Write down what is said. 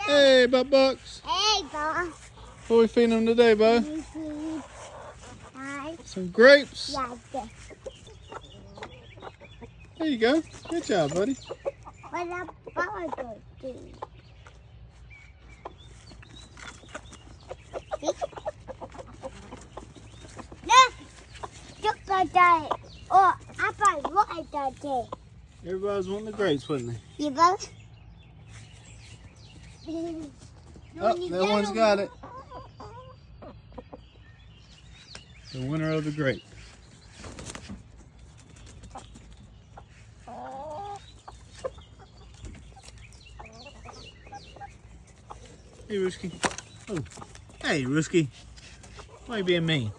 Hey, Buck Bucks. Hey, Bo. What are we feeding them today, Bo? Some grapes. Yeah, There you go. Good job, buddy. what a bottle do? Look like that. Oh, I probably look like that too. Everybody's wanting the grapes, wasn't they? You both? Oh, that one's got it. The winner of the grape. Hey, Ruski. Oh, hey, Ruski. Why are you being mean?